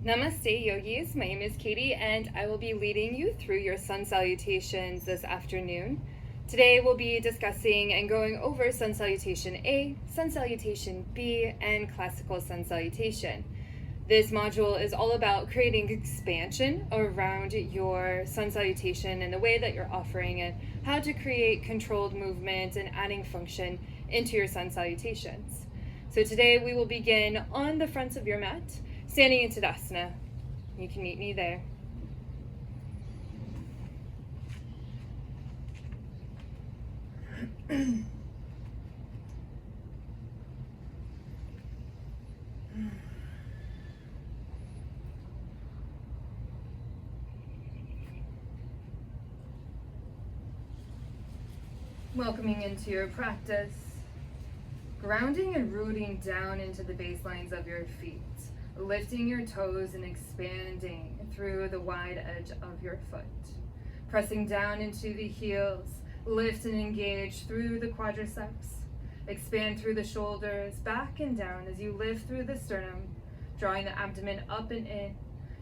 Namaste, yogis. My name is Katie, and I will be leading you through your sun salutations this afternoon. Today, we'll be discussing and going over sun salutation A, sun salutation B, and classical sun salutation. This module is all about creating expansion around your sun salutation and the way that you're offering and how to create controlled movement and adding function into your sun salutations. So today we will begin on the front of your mat, standing in Tadasana. You can meet me there. Welcoming into your practice, grounding and rooting down into the baselines of your feet, lifting your toes and expanding through the wide edge of your foot, pressing down into the heels, lift and engage through the quadriceps, expand through the shoulders, back and down as you lift through the sternum, drawing the abdomen up and in,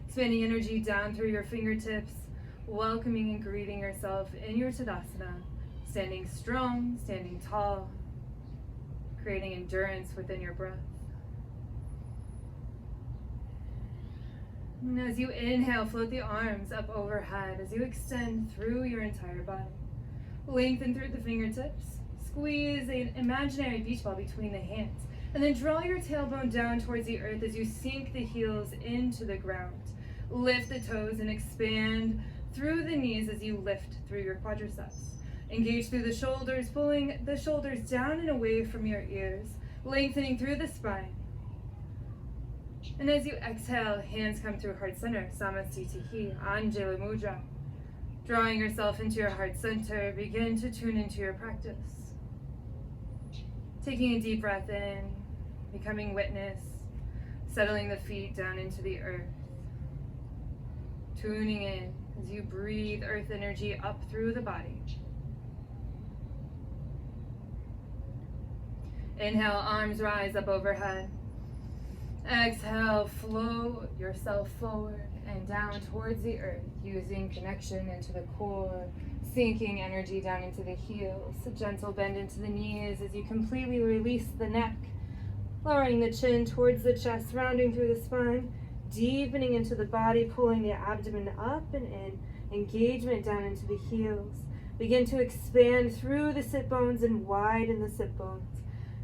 expanding energy down through your fingertips, welcoming and greeting yourself in your Tadasana, standing strong, standing tall, creating endurance within your breath. And as you inhale, float the arms up overhead as you extend through your entire body. Lengthen through the fingertips, squeeze an imaginary beach ball between the hands, and then draw your tailbone down towards the earth as you sink the heels into the ground. Lift the toes and expand through the knees as you lift through your quadriceps. Engage through the shoulders, pulling the shoulders down and away from your ears, lengthening through the spine. And as you exhale, hands come through heart center, Samastitihi, Anjali Mudra. Drawing yourself into your heart center, begin to tune into your practice. Taking a deep breath in, becoming witness, settling the feet down into the earth. Tuning in as you breathe earth energy up through the body. Inhale, arms rise up overhead. Exhale, float yourself forward and down towards the earth, using connection into the core, sinking energy down into the heels, a gentle bend into the knees as you completely release the neck, lowering the chin towards the chest, rounding through the spine, deepening into the body, pulling the abdomen up and in, engagement down into the heels. Begin to expand through the sit bones and widen the sit bones.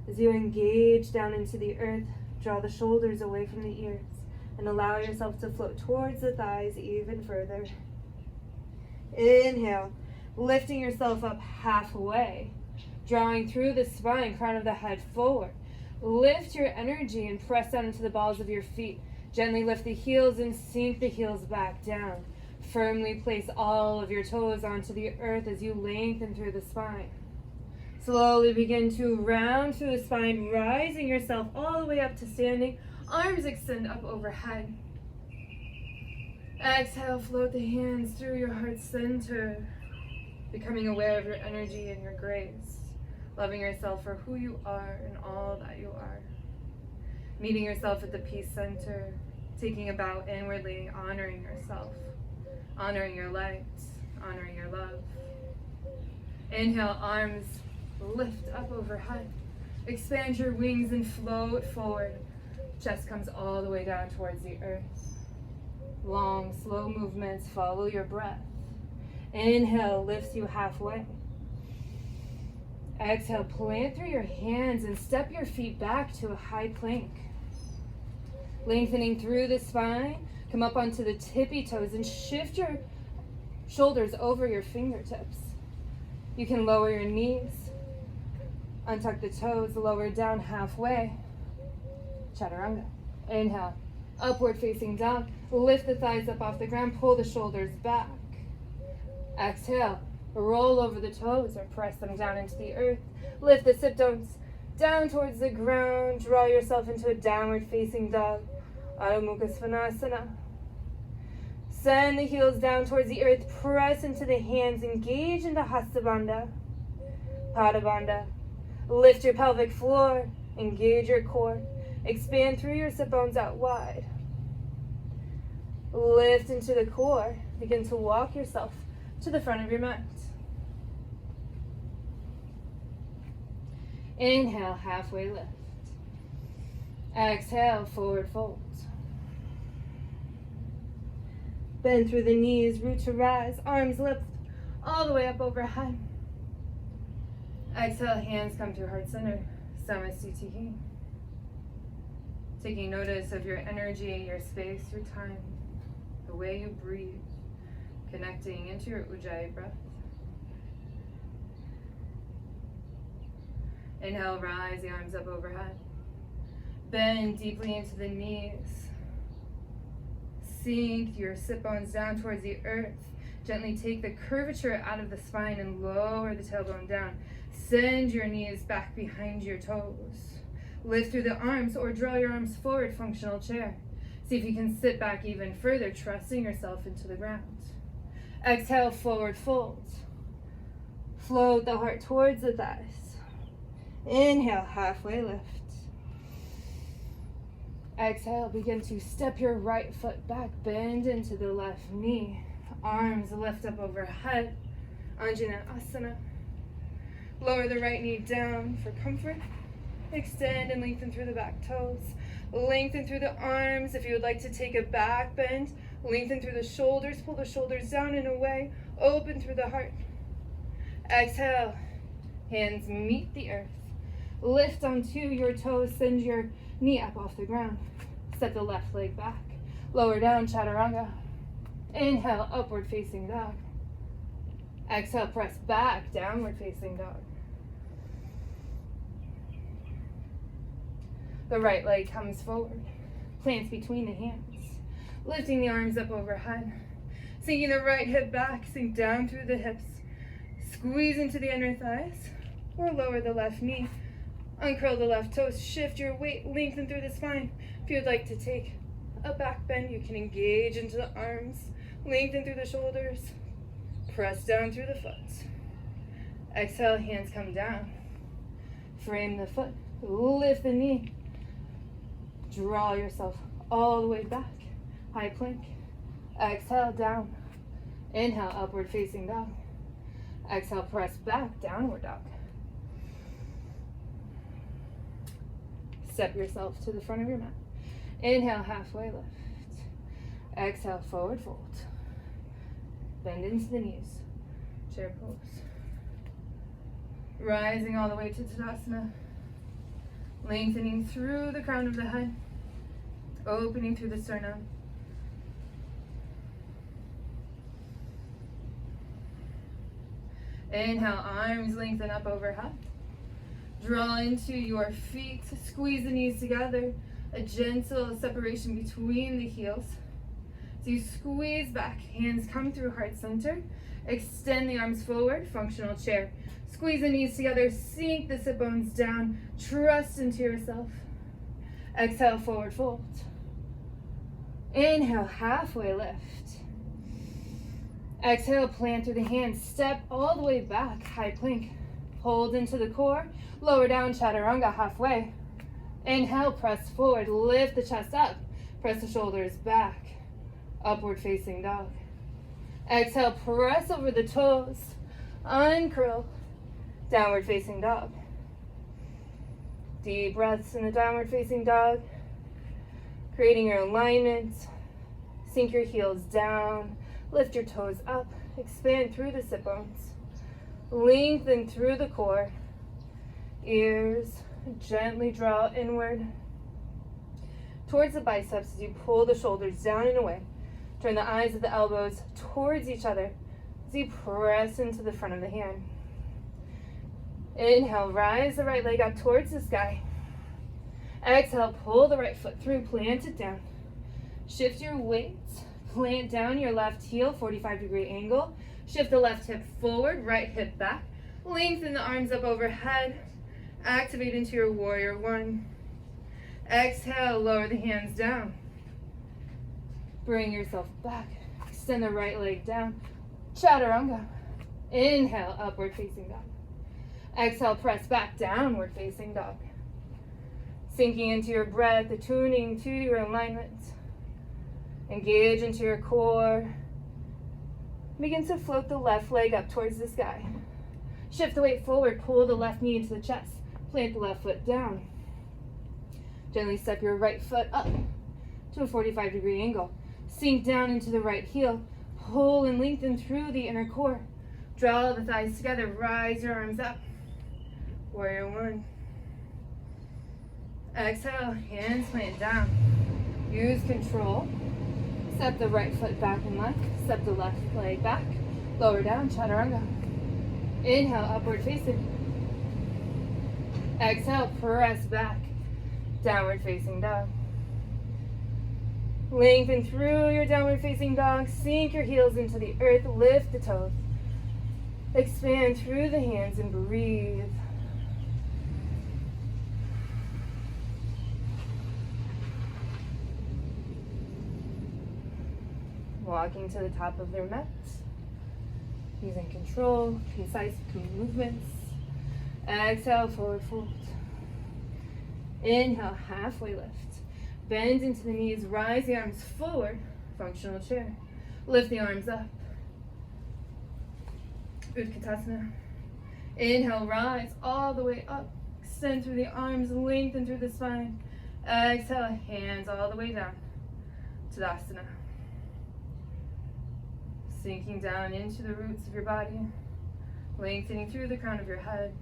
As you engage down into the earth, draw the shoulders away from the ears and allow yourself to float towards the thighs even further. Inhale, lifting yourself up halfway, drawing through the spine, crown of the head forward. Lift your energy and press down into the balls of your feet. Gently lift the heels and sink the heels back down. Firmly place all of your toes onto the earth as you lengthen through the spine. Slowly begin to round through the spine, rising yourself all the way up to standing. Arms extend up overhead. Exhale, float the hands through your heart center, becoming aware of your energy and your grace, loving yourself for who you are and all that you are. Meeting yourself at the peace center, taking a bow inwardly, honoring yourself, honoring your light, honoring your love. Inhale, arms lift up overhead. Expand your wings and float forward. Chest comes all the way down towards the earth. Long, slow movements, follow your breath. Inhale, lifts you halfway. Exhale, plant through your hands and step your feet back to a high plank. Lengthening through the spine, come up onto the tippy toes and shift your shoulders over your fingertips. You can lower your knees. Untuck the toes, lower down halfway. Chaturanga. Inhale, upward facing dog. Lift the thighs up off the ground, pull the shoulders back. Exhale, roll over the toes or press them down into the earth. Lift the sit bones down towards the ground. Draw yourself into a downward facing dog. Adho Mukha Svanasana. Send the heels down towards the earth. Press into the hands. Engage into Hasta Bandha. Pada Bandha. Lift your pelvic floor. Engage your core. Expand through your sit bones out wide. Lift into the core. Begin to walk yourself to the front of your mat. Inhale, halfway lift. Exhale, forward fold. Bend through the knees, root to rise, arms lift all the way up overhead. Exhale, hands come to heart center, Salutation. Taking notice of your energy, your space, your time, the way you breathe, connecting into your Ujjayi breath. Inhale, rise the arms up overhead. Bend deeply into the knees. Sink your sit bones down towards the earth. Gently take the curvature out of the spine and lower the tailbone down. Send your knees back behind your toes. Lift through the arms or draw your arms forward, functional chair. See if you can sit back even further, trusting yourself into the ground. Exhale, forward fold. Float the heart towards the thighs. Inhale, halfway lift. Exhale, begin to step your right foot back, bend into the left knee. Arms lift up overhead, Anjaneyasana. Lower the right knee down for comfort. Extend and lengthen through the back toes. Lengthen through the arms. If you would like to take a back bend, lengthen through the shoulders. Pull the shoulders down and away. Open through the heart. Exhale. Hands meet the earth. Lift onto your toes. Send your knee up off the ground. Step the left leg back. Lower down, Chaturanga. Inhale, upward facing dog. Exhale, press back, downward facing dog. The right leg comes forward. Plants between the hands. Lifting the arms up overhead. Sinking the right hip back, sink down through the hips. Squeeze into the inner thighs, or lower the left knee. Uncurl the left toes, shift your weight, lengthen through the spine. If you'd like to take a back bend, you can engage into the arms, lengthen through the shoulders, press down through the foot. Exhale, hands come down. Frame the foot, lift the knee. Draw yourself all the way back, high plank. Exhale, down. Inhale, upward facing dog. Exhale, press back, downward dog. Step yourself to the front of your mat. Inhale, halfway lift. Exhale, forward fold. Bend into the knees. Chair pose. Rising all the way to Tadasana. Lengthening through the crown of the head. Opening through the sternum. Inhale, arms lengthen up overhead. Draw into your feet, squeeze the knees together, a gentle separation between the heels. So you squeeze back, hands come through heart center, extend the arms forward, functional chair. Squeeze the knees together, sink the sit bones down, trust into yourself. Exhale, forward fold. Inhale, halfway lift. Exhale, plant through the hands, step all the way back, high plank. Hold into the core, lower down, Chaturanga, halfway. Inhale, press forward, lift the chest up, press the shoulders back, upward facing dog. Exhale, press over the toes, uncurl, downward facing dog. Deep breaths in the downward facing dog, creating your alignment. Sink your heels down, lift your toes up, expand through the sit bones. Lengthen through the core. Ears gently draw inward towards the biceps as you pull the shoulders down and away. Turn the eyes of the elbows towards each other as you press into the front of the hand. Inhale, rise the right leg up towards the sky. Exhale, pull the right foot through, plant it down. Shift your weight, plant down your left heel, 45-degree angle. Shift the left hip forward, right hip back. Lengthen the arms up overhead. Activate into your warrior one. Exhale, lower the hands down. Bring yourself back. Extend the right leg down. Chaturanga. Inhale, upward facing dog. Exhale, press back, downward facing dog. Sinking into your breath, attuning to your alignment. Engage into your core. Begin to float the left leg up towards the sky. Shift the weight forward, pull the left knee into the chest. Plant the left foot down. Gently step your right foot up to a 45-degree angle. Sink down into the right heel. Pull and lengthen through the inner core. Draw the thighs together, rise your arms up. Warrior one. Exhale, hands plant down. Use control. Step the right foot back and left. Step the left leg back. Lower down, chaturanga. Inhale, upward facing. Exhale, press back. Downward facing dog. Lengthen through your downward facing dog. Sink your heels into the earth. Lift the toes. Expand through the hands and breathe. Walking to the top of their mat. Using control, concise movements. Exhale, forward fold. Inhale, halfway lift. Bend into the knees, rise the arms forward. Functional chair. Lift the arms up. Utkatasana. Inhale, rise all the way up. Extend through the arms, lengthen through the spine. Exhale, hands all the way down. Tadasana. Sinking down into the roots of your body. Lengthening through the crown of your head.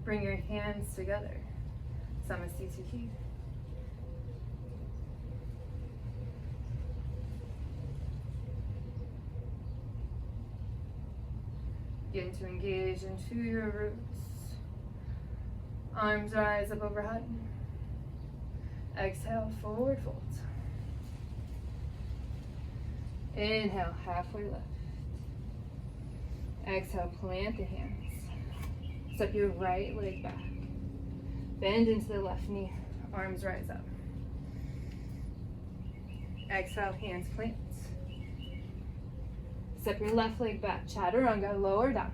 Bring your hands together. Samasthiti. Begin to engage into your roots. Arms rise up overhead. Exhale, forward fold. Inhale, halfway lift. Exhale, plant the hands. Step your right leg back. Bend into the left knee. Arms rise up. Exhale, hands plant. Step your left leg back. Chaturanga, lower down.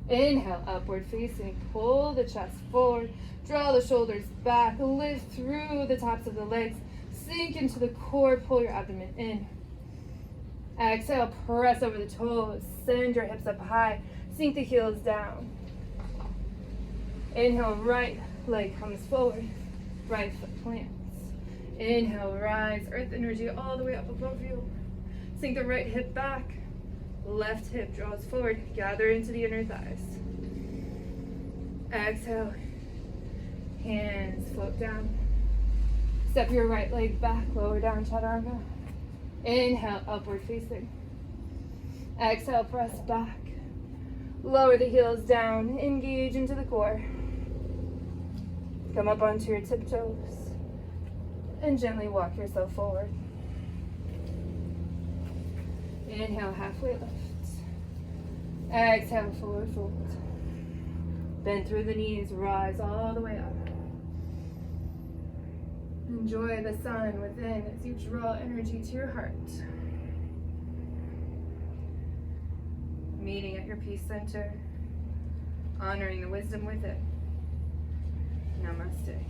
Inhale, upward facing. Pull the chest forward. Draw the shoulders back. Lift through the tops of the legs. Sink into the core. Pull your abdomen in. Exhale, press over the toes. Send your hips up high. Sink the heels down. Inhale, right leg comes forward. Right foot plants. Inhale, rise. Earth energy all the way up above you. Sink the right hip back. Left hip draws forward. Gather into the inner thighs. Exhale. Hands float down. Step your right leg back. Lower down, chaturanga. Inhale, upward facing. Exhale, press back. Lower the heels down. Engage into the core. Come up onto your tiptoes. And gently walk yourself forward. Inhale, halfway lift. Exhale, forward fold. Bend through the knees, rise all the way up. Enjoy the sun within as you draw energy to your heart. Meeting at your peace center, honoring the wisdom within. Namaste.